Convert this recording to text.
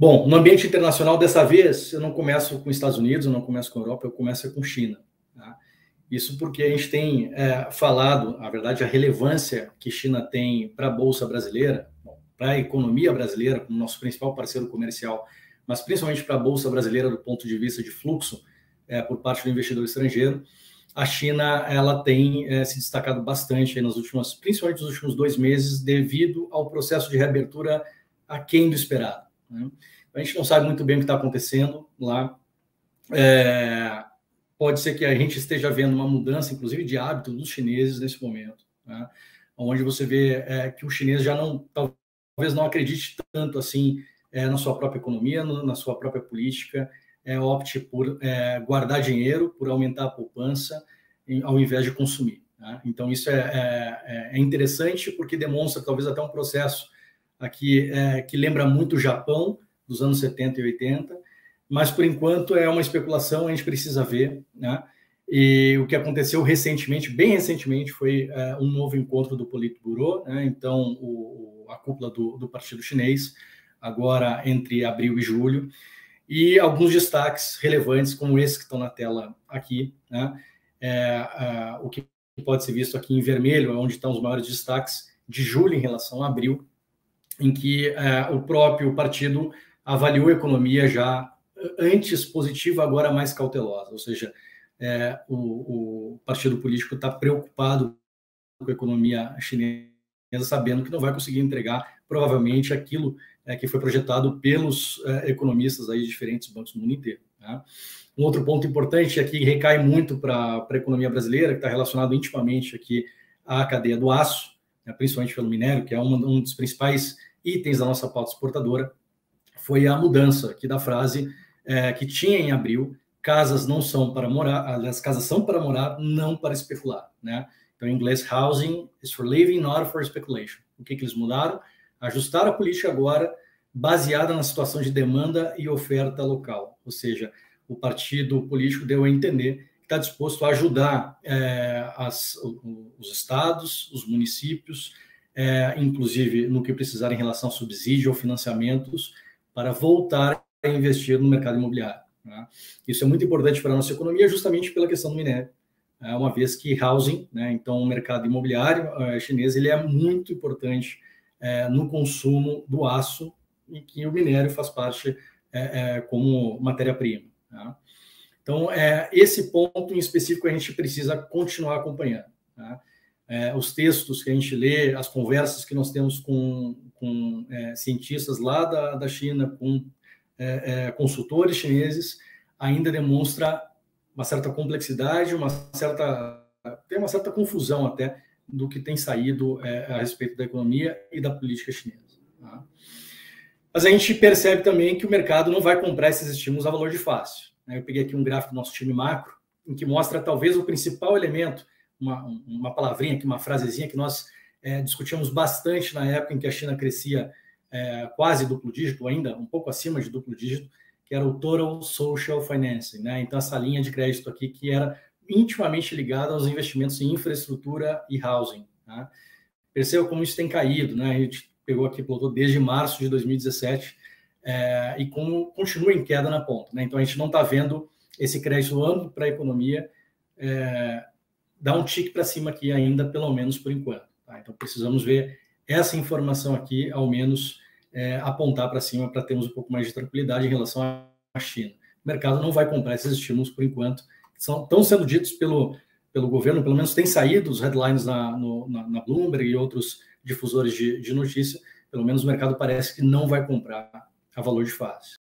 Bom, no ambiente internacional, dessa vez, eu não começo com Estados Unidos, eu não começo com Europa, eu começo com China. Tá? Isso porque a gente tem falado, na verdade, a relevância que China tem para a Bolsa Brasileira, para a economia brasileira, como nosso principal parceiro comercial, mas principalmente para a Bolsa Brasileira do ponto de vista de fluxo por parte do investidor estrangeiro. A China ela tem se destacado bastante nas últimas, principalmente nos últimos 2 meses, devido ao processo de reabertura aquém do esperado. Né? A gente não sabe muito bem o que está acontecendo lá. Pode ser que a gente esteja vendo uma mudança, inclusive, de hábito dos chineses nesse momento, né? Onde você vê que o chinês já não, talvez não acredite tanto assim na sua própria economia, na sua própria política, opte por guardar dinheiro, por aumentar a poupança, ao invés de consumir. Né? Então, isso é interessante porque demonstra talvez até um processo aqui que lembra muito o Japão dos anos 70 e 80, mas por enquanto é uma especulação, a gente precisa ver, né? E o que aconteceu recentemente, bem recentemente, foi um novo encontro do Politburo, né? Então a cúpula do Partido Chinês, agora entre abril e julho, e alguns destaques relevantes, como esses que estão na tela aqui, né? O que pode ser visto aqui em vermelho, é onde estão os maiores destaques de julho em relação a abril, em que o próprio partido avaliou a economia já antes positiva, agora mais cautelosa, ou seja, o partido político está preocupado com a economia chinesa, sabendo que não vai conseguir entregar, provavelmente, aquilo que foi projetado pelos economistas aí de diferentes bancos do mundo inteiro. Né? Um outro ponto importante aqui recai muito para a economia brasileira, que está relacionado intimamente aqui à cadeia do aço, né, principalmente pelo minério, que é um dos principais itens da nossa pauta exportadora, foi a mudança aqui da frase que tinha em abril: casas não são para morar, aliás, casas são para morar, não para especular, né? Então, em inglês, housing is for living, not for speculation. O que eles mudaram? Ajustaram a política agora baseada na situação de demanda e oferta local, ou seja, o partido político deu a entender que está disposto a ajudar os estados, os municípios, inclusive no que precisar em relação a subsídio ou financiamentos, para voltar a investir no mercado imobiliário. Né? Isso é muito importante para a nossa economia, justamente pela questão do minério, uma vez que housing, né, então o mercado imobiliário chinês, ele é muito importante no consumo do aço, e que o minério faz parte como matéria-prima. Né? Então, esse ponto em específico a gente precisa continuar acompanhando. Né? Os textos que a gente lê, as conversas que nós temos com cientistas lá da China, com consultores chineses, ainda demonstra uma certa complexidade, tem uma certa confusão até do que tem saído a respeito da economia e da política chinesa. Tá? Mas a gente percebe também que o mercado não vai comprar esses estímulos a valor de fácil. Eu peguei aqui um gráfico do nosso time macro, em que mostra talvez o principal elemento, uma palavrinha aqui, uma frasezinha que nós discutimos bastante na época em que a China crescia quase duplo dígito, ainda um pouco acima de duplo dígito, que era o Total Social Financing, né? Então, essa linha de crédito aqui que era intimamente ligada aos investimentos em infraestrutura e housing. Né? Perceba como isso tem caído, né? A gente pegou aqui, plotou desde março de 2017 e como continua em queda na ponta. Né? Então, a gente não está vendo esse crédito amplo para a economia dar um tique para cima aqui ainda, pelo menos por enquanto. Tá? Então, precisamos ver essa informação aqui, ao menos apontar para cima, para termos um pouco mais de tranquilidade em relação à China. O mercado não vai comprar esses estímulos por enquanto, estão sendo ditos pelo governo, pelo menos tem saído os headlines na Bloomberg e outros difusores de notícia, pelo menos o mercado parece que não vai comprar a valor de fácil.